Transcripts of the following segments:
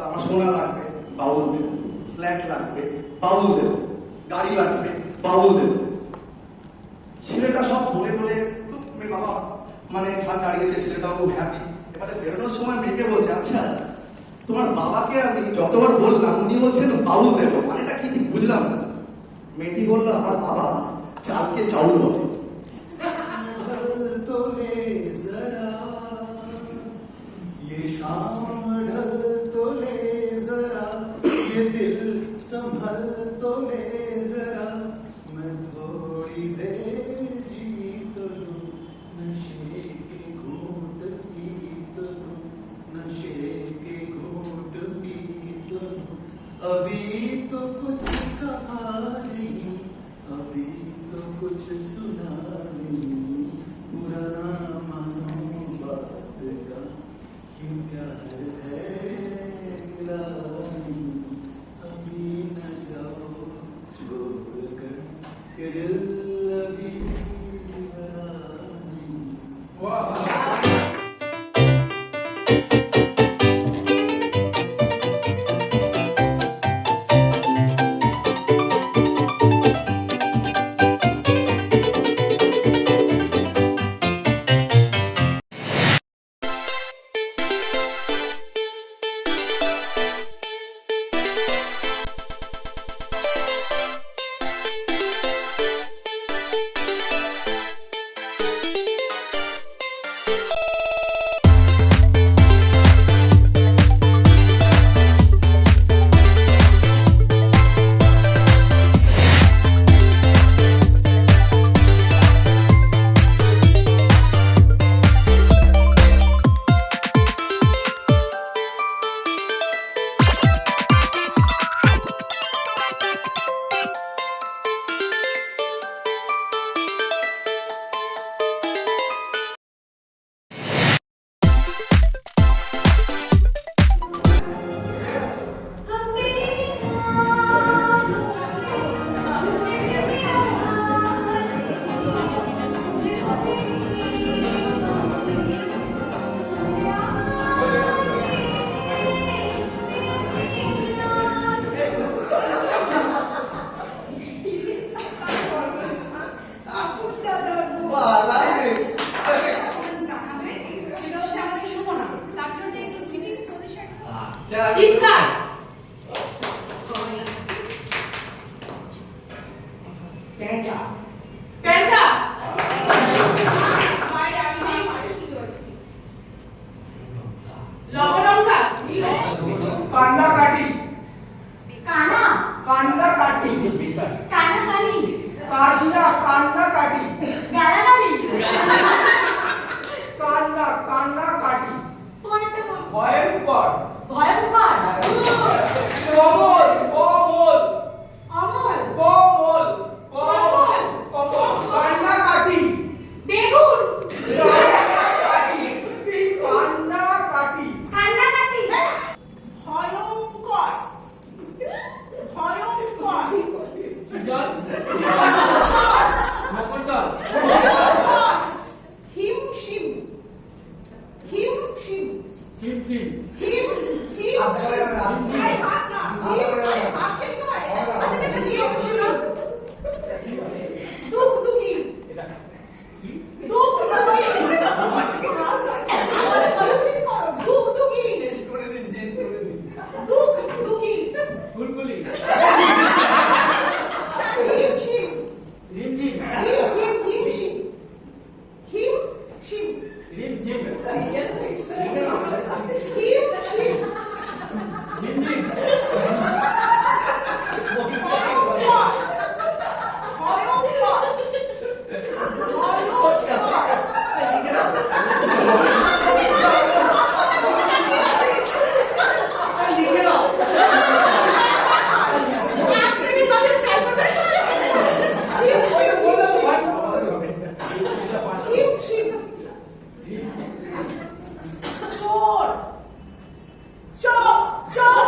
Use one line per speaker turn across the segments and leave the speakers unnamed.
আমার সোনা লাগবে, বাউল দেব। ফ্ল্যাট লাগবে, বাউল দেব। গাড়ি লাগবে, বাউল দেব। ছেলেটা সব বলে বলে খুব বাবা মানে ঘাট দাঁড়িয়েছে, ছেলেটাও খুব হ্যাপি। এবারে বেরোনোর সময় মেয়েকে বলছে, আচ্ছা তোমার বাবাকে আমি যতবার বললাম উনি বলছেন বাউল দেব, মানেটা কি ঠিক বুঝলাম না। মেয়েটি বললো, আমার বাবা চালকে চাউল বলে।
संभल तो ले जरा मैं थोड़ी देर जी तो लूं नशे के घूंट पी तो लूं नशे के घूंट पी तो लूं अभी तो कुछ कहा नहीं अभी तो कुछ सुना नहीं पुराना मानो बात का ये प्यार है गिला नहीं अभी न जाओ छोड़कर के दिल अभी भरा नहीं।
চিৎকার পেঁচা পেঁচা লবণঙ্কা
কান্না কাটি
কানা
কান্না কাটি
কানাকানি
কান্না কান্না কাটি
গালাগালি
কান্না কান্না কাটি
পড়তে বল
ভয়ঙ্কর
ভয়ঙ্কর
কমল কমল
অমল
কমল
কমল
কমল কান্না কাটি
বেগুন
কান্না কাটি
কান্নাকাটি
ভয়ঙ্কর ভয়ঙ্কর হিমশিম হিমশিম
চিমচিম
হিম হিম আই হাত না হিম আই হাত থেকে নয় হাতে থেকে দিয়ে বলছিলাম দুগদুগি দুগদুগি দুগদুগি দুগদুগি
বুলবুলি
হিমশিম
রিমঝিম
হিমশিম হিমশিম
রিমঝিম
হিমশিম
ঝিমঝিম
ভয়ঙ্কর ভয়ঙ্কর চোর চোর চোর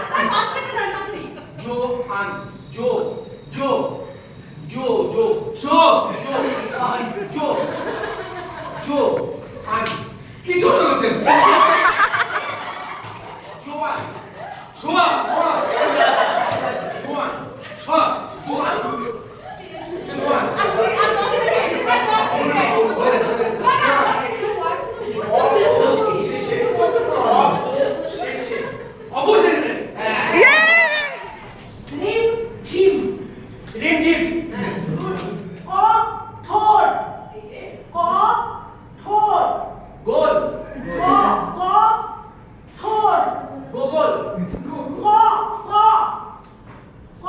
স্যার ফার্স্ট লেটার জানি তাড়াতাড়ি
জোহান জো জো জো জো
শো
জো আন জো জো আন
কি জোর করছেন
জোয়ান
শোয়া শোয়া
জোয়ান
শোয়া
জোয়ান জোয়ান
আর দুই আর 10 সেকেন্ড আর 10 সেকেন্ড না না 10 সেকেন্ড
শেষে শেষে
অবশ্যই
রিম ঝিম
রিমঝিম
ক ঠোর ক ঠোর
গোল
ক ক ঠোর
গোগল
ক ক ক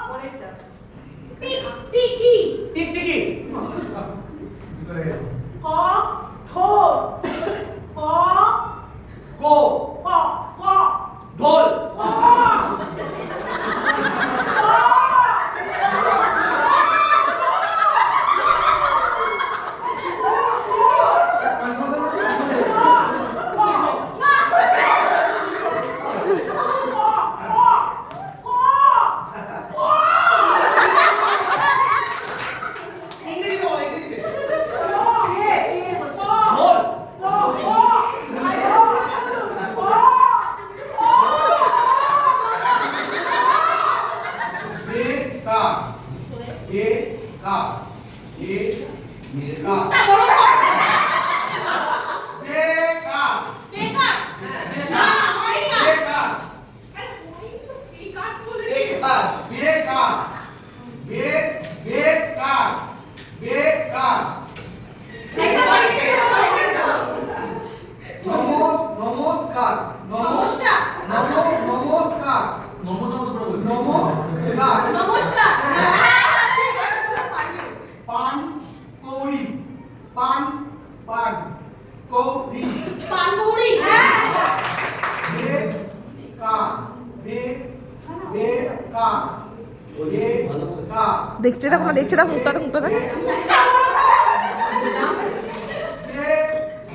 পরেরটা টিকি
টিকটিকি
ক ঠোর ক
গো
ক ক
ঢোল
ইংরেজি বল ইংরেজিতে
ঢোল
বেকা বেকা বেকা বেকা বেকা বেকা বেকা বেকা বেকা নমস্কার
সমস্যা
নমস্কার নমস্কার
নমস্কার
পান কৌড়ি পান পান কৌড়ি
পানপুরি
বেকা বেকা বেকা
দেখছে দেখো না দেখছে দেখো মুখটা মুখটা দেখ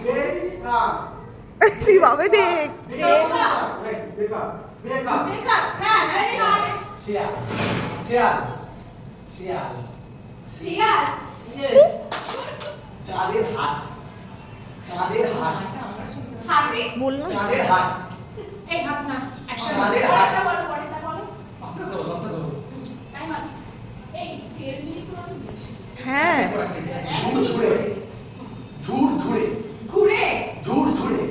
বেকা
কিভাবে দেখ
বেকা বেকা
বেকার হ্যাঁ বেকার
শিয়াল শিয়াল শিয়াল
শিয়াল
চাঁদের হাট চাঁদের হাট
ছাতি
বল না
চাঁদের হাট
এই হাত না
চাঁদের হাট
পরেরটা বলো
আস্তে আস্তে বলো, আস্তে আস্তে বলো।
টাইম আছে এই 1.5 মিনিট তো আমি বেশি
হ্যাঁ
ঝুড় ঝুড়ে ঝুড় ঝুড়ে
ঘুরে
ঝুড় ঝুড়ে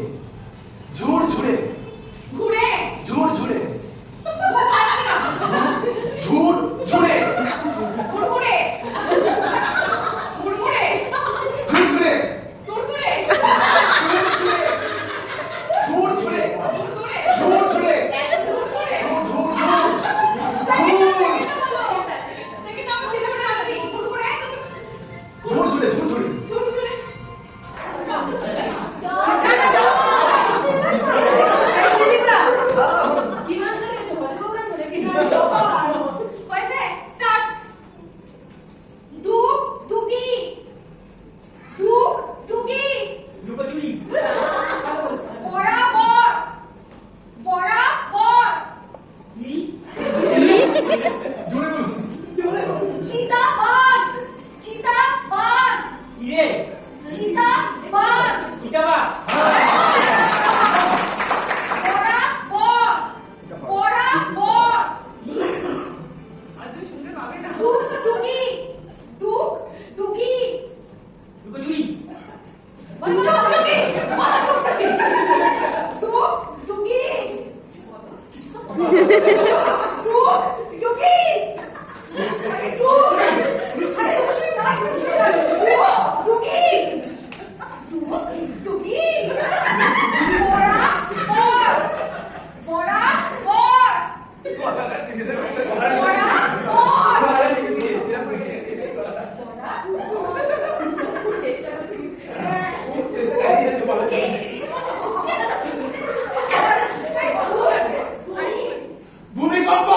ঝুড় ঝুড়ে
ঘুরে
ঝুড় ঝুড়ে
বুঝতে পারছি না
ঝুড় ঝুড়ে
ঘুরঘুরে ঘুরঘুরে
ঝুড় ঝুড়ে
তুরতুরে
ঝুড় ঝুড়ে
ঘুরঘুরে
ঝুড় ঝুড়ে
ঘুরঘুরে
ঝুড় ঝুড়
সেকেন্ড আমি দিতে পারি আলাদা
ঘুরঘুরে
ঝুড় ঝুড়ে ঝুড় ঝুড়ে
ঝুরঝুরে
লুকোচুরি কি জোরে বল কি রে চিতাবা লুকোচুরি
ভূমিকম্প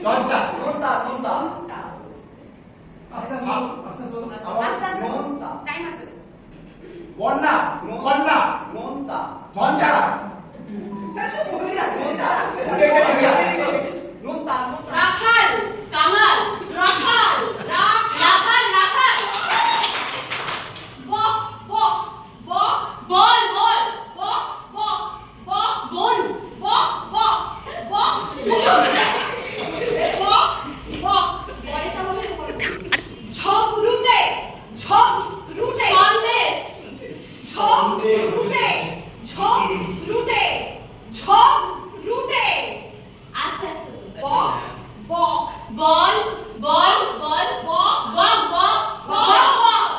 জর্জা
নোনতা নোনতা
আস্তে আস্তে টাইম আছে
বন্যা কন্যা
নোনতা
ঝঞ্ঝা
স্যার সব বলে যাচ্ছে
নোনতা নোনতা
রাখাল কাঙাল রাখাল রাখাল রাখাল বক বক বক বল বল বক বক বক বল বক বক বক বক বক বলে তো হবে ছক রুটে সন্দেশ ছক রুটে আস্তে আস্তে বক বক বল বল বল বক বক বক বক বক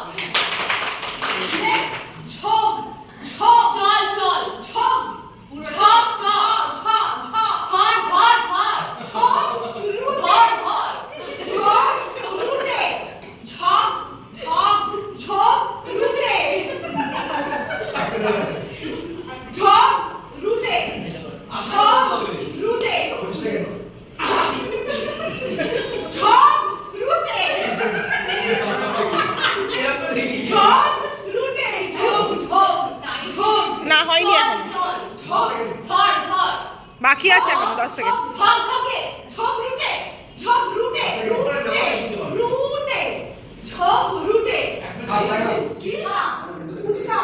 ছক ছক চল চল ছক ছক ছক ছক ছক ছক ধর ধর ছক ধর ধর ছক রুটে ছক ছক ছক রুটে ছক রুটে ছক রুটে ছক রুটে ছক রুটে ছক ছক ছক
না, হয়নি এখন।
ছক ছক ছক ছক
বাকি আছে এখন 10 সেকেন্ড।
ছক ছকে ছক রুটে ছক রুটে রুটে রুটে ছক রুটে
সিহা উচকা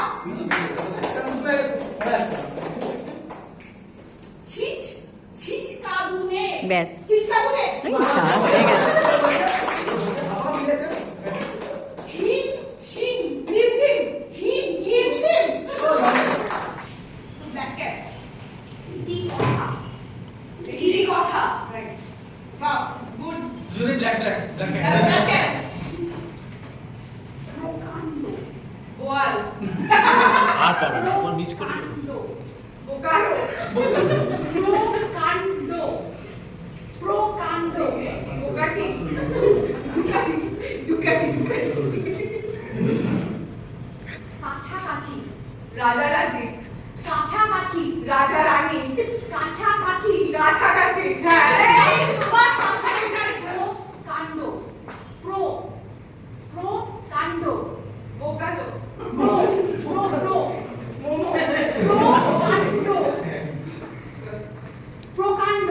ছিচ ছিচ কাদুনে
ব্যাস।
ছিচ কাদুনে
এই সারা হয়ে গেছে।
হিম শিম হিমশিম হিম হিমশিম ব্ল্যাক ক্যাট ইদি কথা রাইট বাহ গুড
জুরি black black black
black cat প্রকান্ড ওয়াল
আর পারো না তোমার মিস করে
বোকারো প্রকান্ড প্রকান্ড বোকাটি দুকাটি দুকাটি কাছাকাছি রাজারাজি কাছাকাছি রাজা রানী কাছাকাছি কাছাকাছি হ্যাঁ তোমার মাথায় কাণ্ড প্রো প্রো কাণ্ড বোকালো প্রো প্রো প্রো মোমো প্রকাণ্ড প্রকাণ্ড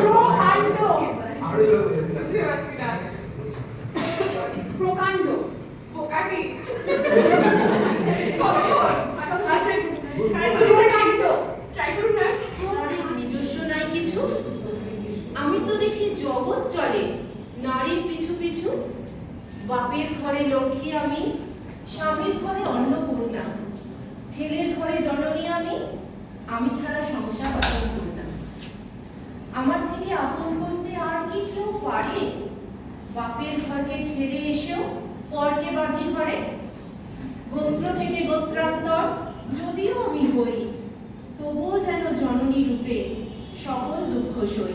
প্রকাণ্ড বুঝতে পারছি না প্রকাণ্ড বোকাটি ট্রাই করুন না
নারীর নিজস্ব নাই কিছু, আমি তো দেখি জগৎ চলে নারীর পিছু পিছু। বাপের ঘরে লক্ষ্মী আমি, স্বামীর ঘরে অন্নপূর্ণা, ছেলের ঘরে জননী আমি, আমি ছাড়া সংসার অসম্পূর্ণা। আমার থেকে আপন করতে আর কি কেউ পারে? বাপের ঘরকে ছেড়ে এসেও পরকে বাঁধি ঘরে। গোত্র থেকে গোত্রান্তর যদিও আমি হই, তবুও যেন জননী রূপে সকল দুঃখ সই।